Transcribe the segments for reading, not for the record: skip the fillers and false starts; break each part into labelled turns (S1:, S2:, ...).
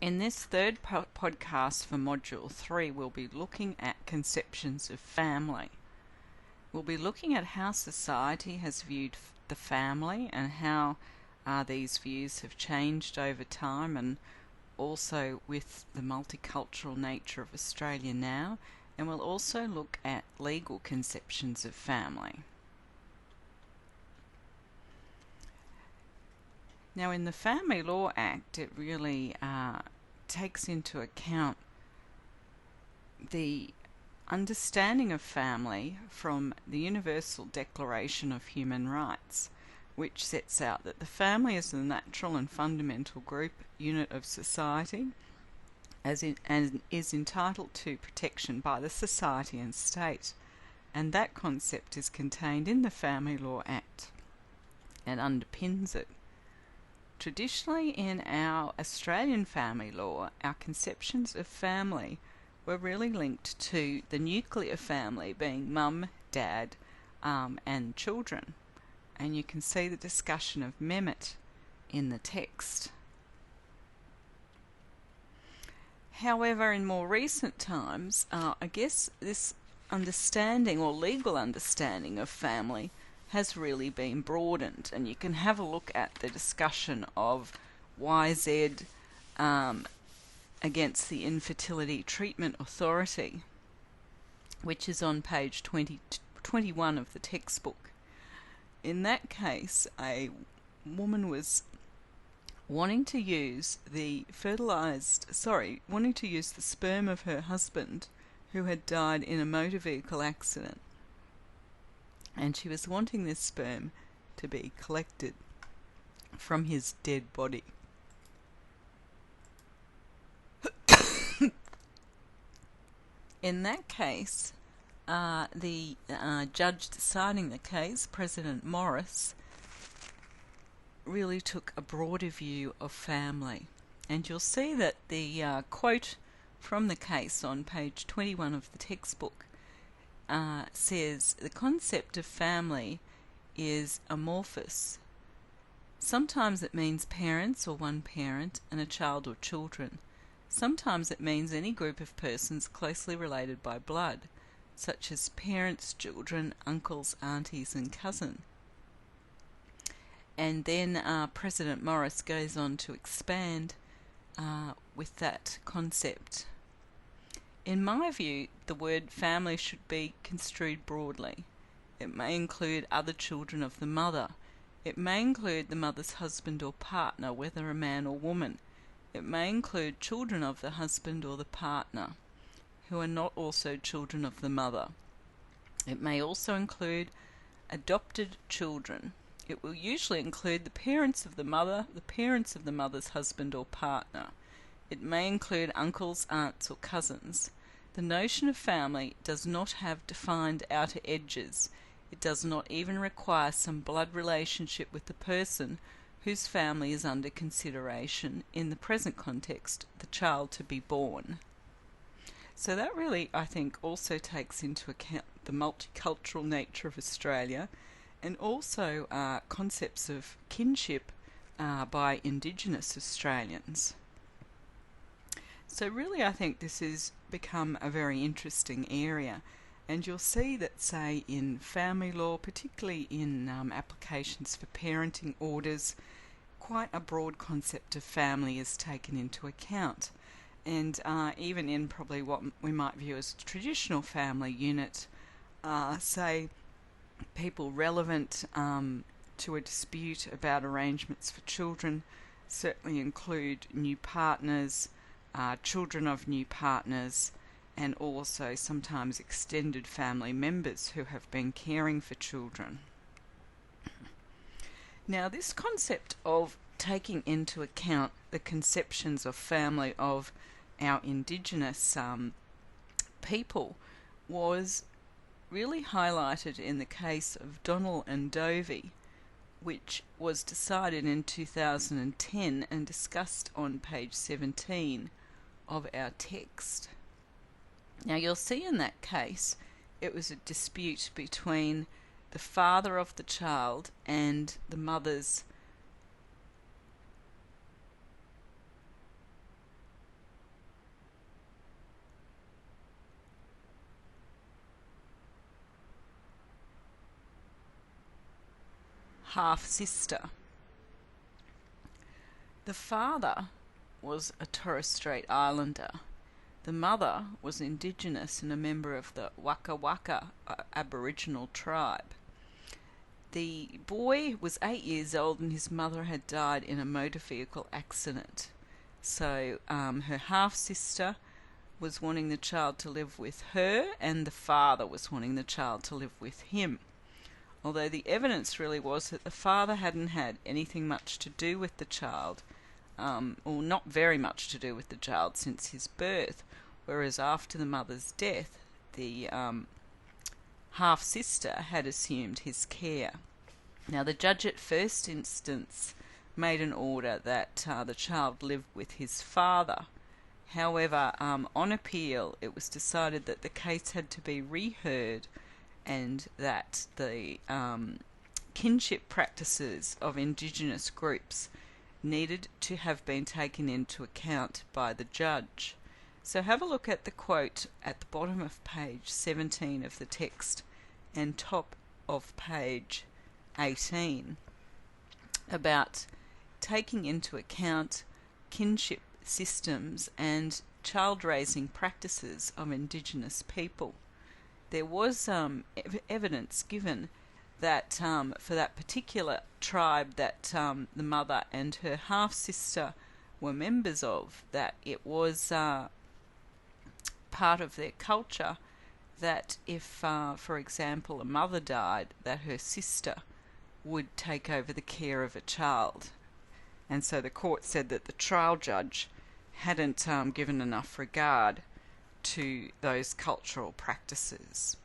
S1: In this third podcast for Module 3, we'll be looking at conceptions of family. We'll be looking at how society has viewed the family and how these views have changed over time, and also with the multicultural nature of Australia now. And we'll also look at legal conceptions of family. Now, in the Family Law Act, it really takes into account the understanding of family from the Universal Declaration of Human Rights, which sets out that the family is the natural and fundamental group unit of society and is entitled to protection by the society and state. And that concept is contained in the Family Law Act and underpins it. Traditionally, in our Australian family law, our conceptions of family were really linked to the nuclear family being mum, dad, and children. And you can see the discussion of Mehmet in the text. However, in more recent times, I guess this understanding or legal understanding of family has really been broadened, and you can have a look at the discussion of YZ against the Infertility Treatment Authority, which is on page 21 of the textbook. In that case, a woman was wanting to use the sperm of her husband who had died in a motor vehicle accident. And she was wanting this sperm to be collected from his dead body. In that case, the judge deciding the case, President Morris, really took a broader view of family. And you'll see that the quote from the case on page 21 of the textbook says the concept of family is amorphous. Sometimes it means parents or one parent and a child or children. Sometimes it means any group of persons closely related by blood, such as parents, children, uncles, aunties, and cousin. And then President Morris goes on to expand with that concept. In my view, the word family should be construed broadly. It may include other children of the mother. It may include the mother's husband or partner, whether a man or woman. It may include children of the husband or the partner, who are not also children of the mother. It may also include adopted children. It will usually include the parents of the mother, the parents of the mother's husband or partner. It may include uncles, aunts, or cousins. The notion of family does not have defined outer edges. It does not even require some blood relationship with the person whose family is under consideration, in the present context, the child to be born. So that really, I think, also takes into account the multicultural nature of Australia, and also concepts of kinship by Indigenous Australians. So really, I think this has become a very interesting area, and you'll see that, say, in family law, particularly in applications for parenting orders, quite a broad concept of family is taken into account. And even in probably what we might view as a traditional family unit, say, people relevant to a dispute about arrangements for children certainly include new partners, children of new partners, and also sometimes extended family members who have been caring for children. Now, this concept of taking into account the conceptions of family of our Indigenous people was really highlighted in the case of Donnell and Dovey, which was decided in 2010 and discussed on page 17 of our text. Now, you'll see in that case it was a dispute between the father of the child and the mother's half-sister. The father was a Torres Strait Islander. The mother was Indigenous and a member of the Waka Waka Aboriginal tribe. The boy was 8 years old and his mother had died in a motor vehicle accident. So her half-sister was wanting the child to live with her and the father was wanting the child to live with him. Although the evidence really was that the father hadn't had anything much to do with the child, or not very much to do with the child since his birth, whereas after the mother's death, the half-sister had assumed his care. Now, the judge at first instance made an order that the child live with his father. However, on appeal, it was decided that the case had to be reheard and that the kinship practices of Indigenous groups needed to have been taken into account by the judge. So have a look at the quote at the bottom of page 17 of the text and top of page 18 about taking into account kinship systems and child-raising practices of Indigenous people. There was evidence given that for that particular tribe that the mother and her half-sister were members of, that it was part of their culture that if, for example, a mother died, that her sister would take over the care of a child. And so the court said that the trial judge hadn't given enough regard to those cultural practices.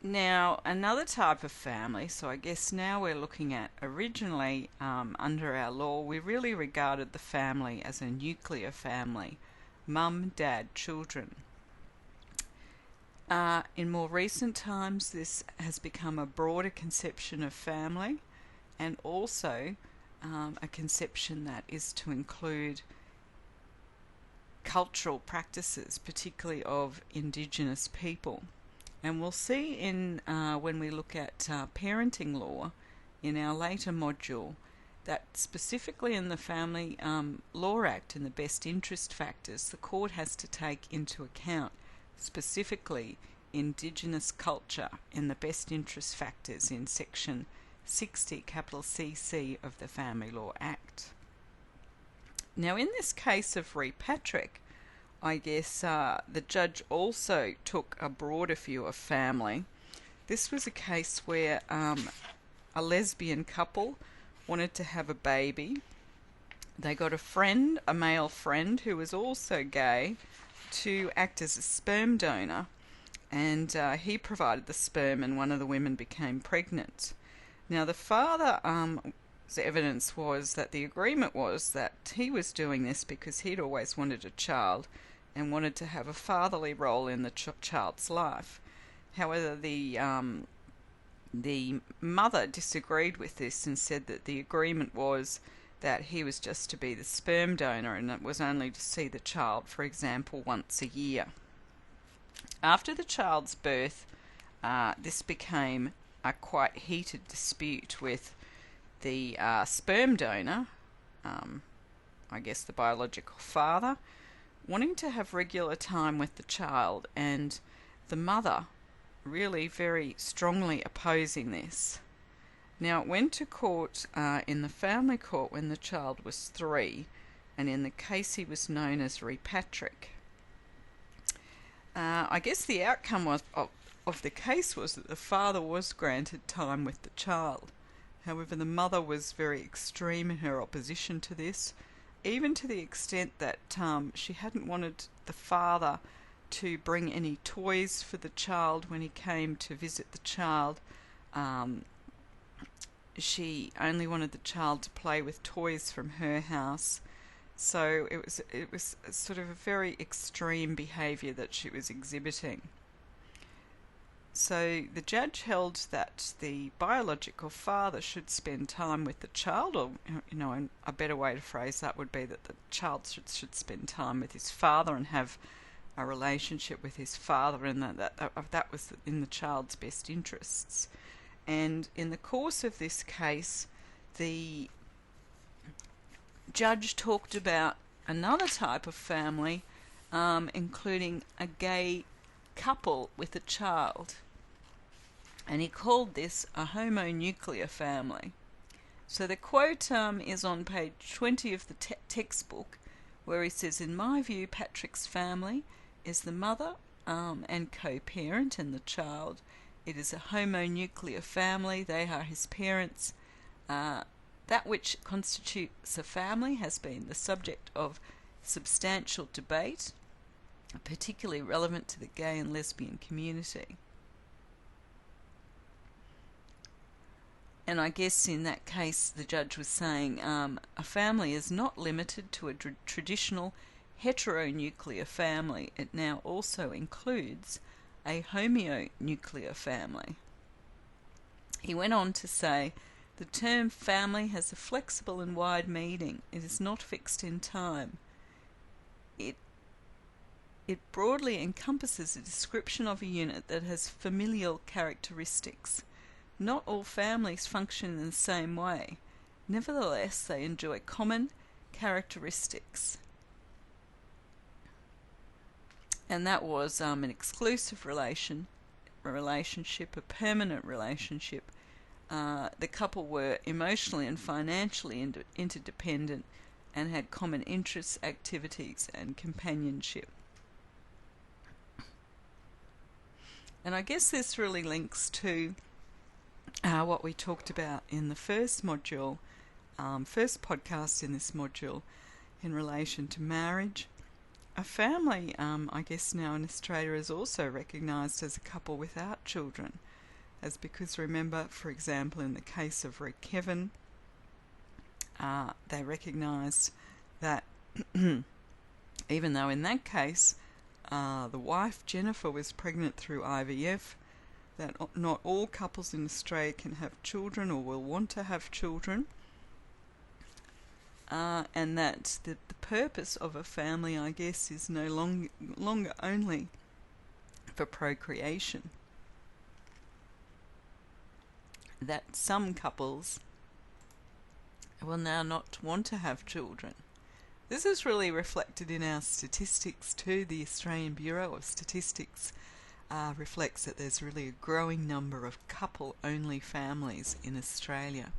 S1: Now, another type of family, so I guess now we're looking at originally under our law, we really regarded the family as a nuclear family, mum, dad, children. In more recent times, this has become a broader conception of family and also a conception that is to include cultural practices, particularly of Indigenous people. And we'll see in when we look at parenting law in our later module that specifically in the Family Law Act and the best interest factors, the court has to take into account specifically Indigenous culture in the best interest factors in section 60 capital CC of the Family Law Act. Now in this case of Repatrick, I guess the judge also took a broader view of family. This was a case where a lesbian couple wanted to have a baby. They got a friend, a male friend who was also gay, to act as a sperm donor, and he provided the sperm and one of the women became pregnant. Now the father's evidence was that the agreement was that he was doing this because he'd always wanted a child and wanted to have a fatherly role in the child's life. However, the mother disagreed with this and said that the agreement was that he was just to be the sperm donor and it was only to see the child, for example, once a year. After the child's birth, this became a quite heated dispute with the sperm donor, I guess the biological father, wanting to have regular time with the child, and the mother really very strongly opposing this. Now it went to court in the family court when the child was 3, and in the case he was known as Repatrick. I guess the outcome of the case was that the father was granted time with the child. However, the mother was very extreme in her opposition to this, even to the extent that she hadn't wanted the father to bring any toys for the child when he came to visit the child. She only wanted the child to play with toys from her house. So it was sort of a very extreme behaviour that she was exhibiting. So the judge held that the biological father should spend time with the child, or a better way to phrase that would be that the child should spend time with his father and have a relationship with his father, and that was in the child's best interests. And in the course of this case, the judge talked about another type of family, including a gay couple with a child. And he called this a homonuclear family. So the quote is on page 20 of the textbook, where he says, "In my view, Patrick's family is the mother and co-parent and the child. It is a homonuclear family. They are his parents. That which constitutes a family has been the subject of substantial debate, particularly relevant to the gay and lesbian community." And I guess in that case the judge was saying a family is not limited to a traditional heteronuclear family. It now also includes a homonuclear family. He went on to say, "The term family has a flexible and wide meaning. It is not fixed in time. It broadly encompasses a description of a unit that has familial characteristics. Not all families function in the same way. Nevertheless, they enjoy common characteristics." And that was an exclusive relationship, a permanent relationship. The couple were emotionally and financially interdependent and had common interests, activities, and companionship. And I guess this really links to what we talked about in the first module, first podcast in this module, in relation to marriage. A family, I guess now in Australia, is also recognised as a couple without children, as because remember, for example, in the case of Rick Kevin, they recognised that even though in that case the wife Jennifer was pregnant through IVF, that not all couples in Australia can have children or will want to have children, and that the purpose of a family, I guess, is no longer only for procreation. That some couples will now not want to have children. This is really reflected in our statistics too. The Australian Bureau of Statistics reflects that there's really a growing number of couple-only families in Australia.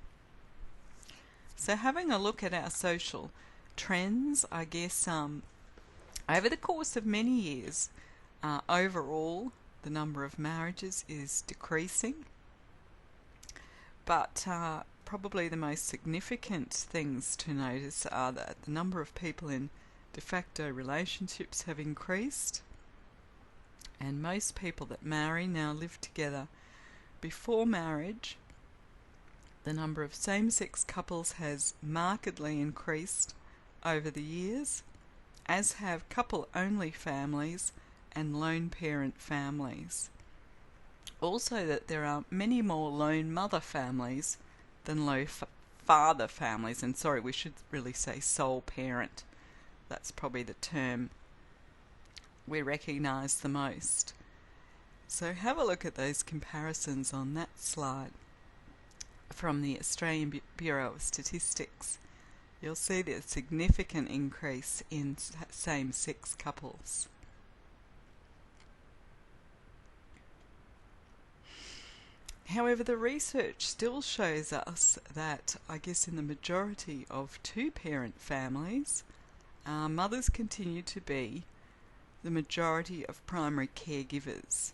S1: So having a look at our social trends, I guess over the course of many years, overall the number of marriages is decreasing. But probably the most significant things to notice are that the number of people in de facto relationships have increased, and most people that marry now live together before marriage. The number of same-sex couples has markedly increased over the years, as have couple-only families and lone parent families. Also that there are many more lone mother families than lone father families, and sorry, we should really say sole parent. That's probably the term we recognise the most. So have a look at those comparisons on that slide from the Australian Bureau of Statistics. You'll see the significant increase in same-sex couples. However, the research still shows us that, I guess in the majority of two-parent families, mothers continue to be the majority of primary caregivers.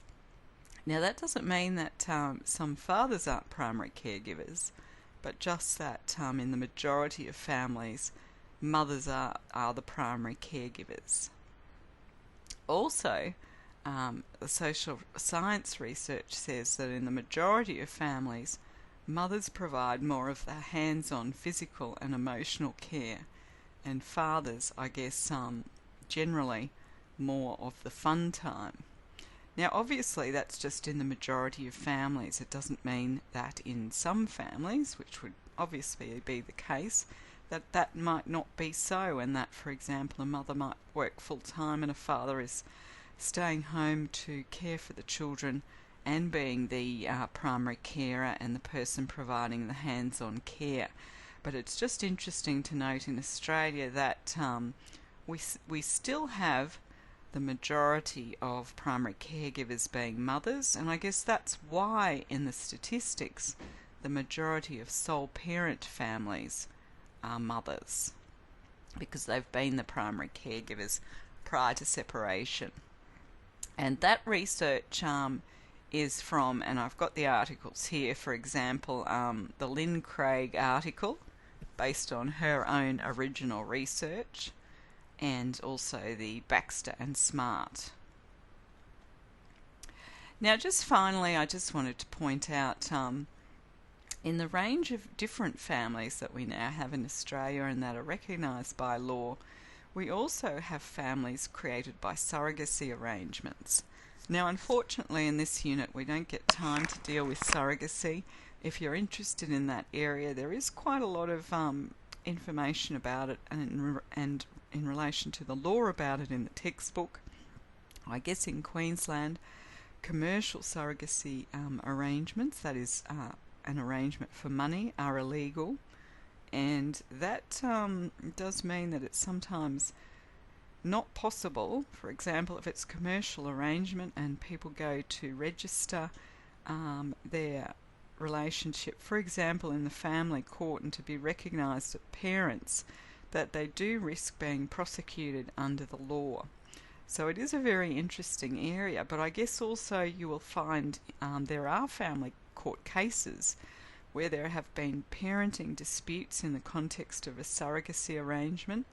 S1: Now that doesn't mean that some fathers aren't primary caregivers, but just that in the majority of families, mothers are the primary caregivers. Also, the social science research says that in the majority of families, mothers provide more of the hands-on physical and emotional care, and fathers, I guess, generally more of the fun time. Now obviously that's just in the majority of families. It doesn't mean that in some families, which would obviously be the case, that might not be so, and that, for example, a mother might work full-time and a father is staying home to care for the children and being the primary carer and the person providing the hands-on care. But it's just interesting to note in Australia that we still have the majority of primary caregivers being mothers, and I guess that's why in the statistics the majority of sole parent families are mothers, because they've been the primary caregivers prior to separation. And that research is from, and I've got the articles here, for example, the Lynn Craig article based on her own original research, and also the Baxter and Smart. Now, just finally, I just wanted to point out in the range of different families that we now have in Australia and that are recognised by law, we also have families created by surrogacy arrangements. Now, unfortunately, in this unit, we don't get time to deal with surrogacy. If you're interested in that area, there is quite a lot of information about it and in relation to the law about it in the textbook. I guess in Queensland, commercial surrogacy arrangements, that is an arrangement for money, are illegal, and that does mean that it's sometimes not possible. For example, if it's commercial arrangement and people go to register their relationship, for example, in the family court, and to be recognised as parents, that they do risk being prosecuted under the law. So it is a very interesting area, but I guess also you will find there are family court cases where there have been parenting disputes in the context of a surrogacy arrangement.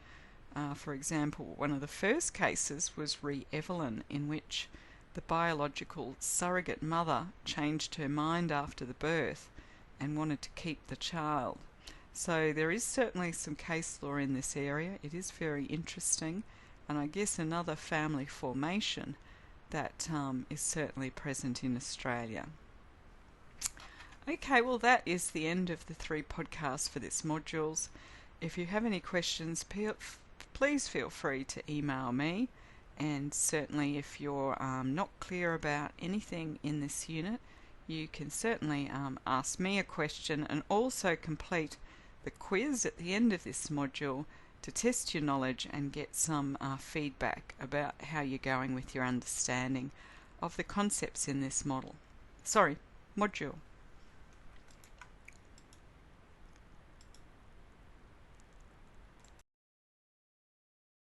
S1: For example, one of the first cases was re Evelyn, in which the biological surrogate mother changed her mind after the birth and wanted to keep the child. So there is certainly some case law in this area. It is very interesting, and I guess another family formation that is certainly present in Australia. Okay, well, that is the end of the 3 podcasts for this modules. If you have any questions, please feel free to email me, and certainly if you're not clear about anything in this unit, you can certainly ask me a question, and also complete the quiz at the end of this module to test your knowledge and get some feedback about how you're going with your understanding of the concepts in this module.